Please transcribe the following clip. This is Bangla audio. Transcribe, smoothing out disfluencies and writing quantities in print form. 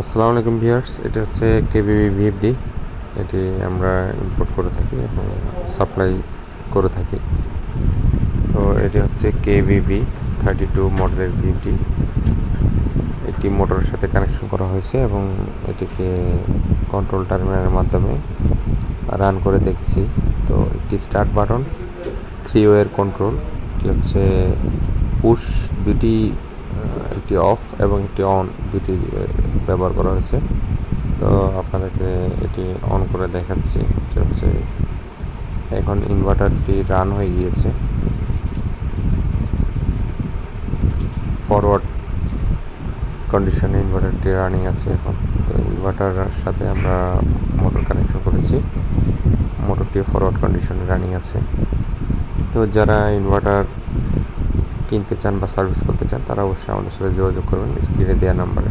আসসালামু আলাইকুম ভিউয়ার্স, এটা হচ্ছে কেবিবি ভিএফডি। এটি আমরা ইম্পোর্ট করে থাকি এবং সাপ্লাই করে থাকি। তো এটি হচ্ছে কেবিবি 32 মডেলের ভিএফডি। এটি মোটরের সাথে কানেকশন করা হয়েছে এবং এটিকে কন্ট্রোল টার্মিনালের মাধ্যমে রান করে দেখছি। তো একটি স্টার্ট বাটন, 3 ওয়ের কন্ট্রোল, এটি হচ্ছে পুশ দুটি, একটি অফ এবং একটি অন দুটি ব্যবহার করা হয়েছে। তো আপনাদেরকে এটি অন করে দেখাচ্ছি। এটা হচ্ছে এখন ইনভার্টারটি রান হয়ে গিয়েছে, ফরওয়ার্ড কন্ডিশনে ইনভার্টারটি রানিং আছে এখন। তো ইনভার্টারের সাথে আমরা মোটর কানেকশন করেছি, মোটরটি ফরওয়ার্ড কন্ডিশনে রানিং আছে। তো যারা ইনভার্টার কিনতে চান বা সার্ভিস করতে চান তারা অবশ্যই আমাদের সাথে যোগাযোগ করবেন স্ক্রিনে দেওয়া নাম্বারে।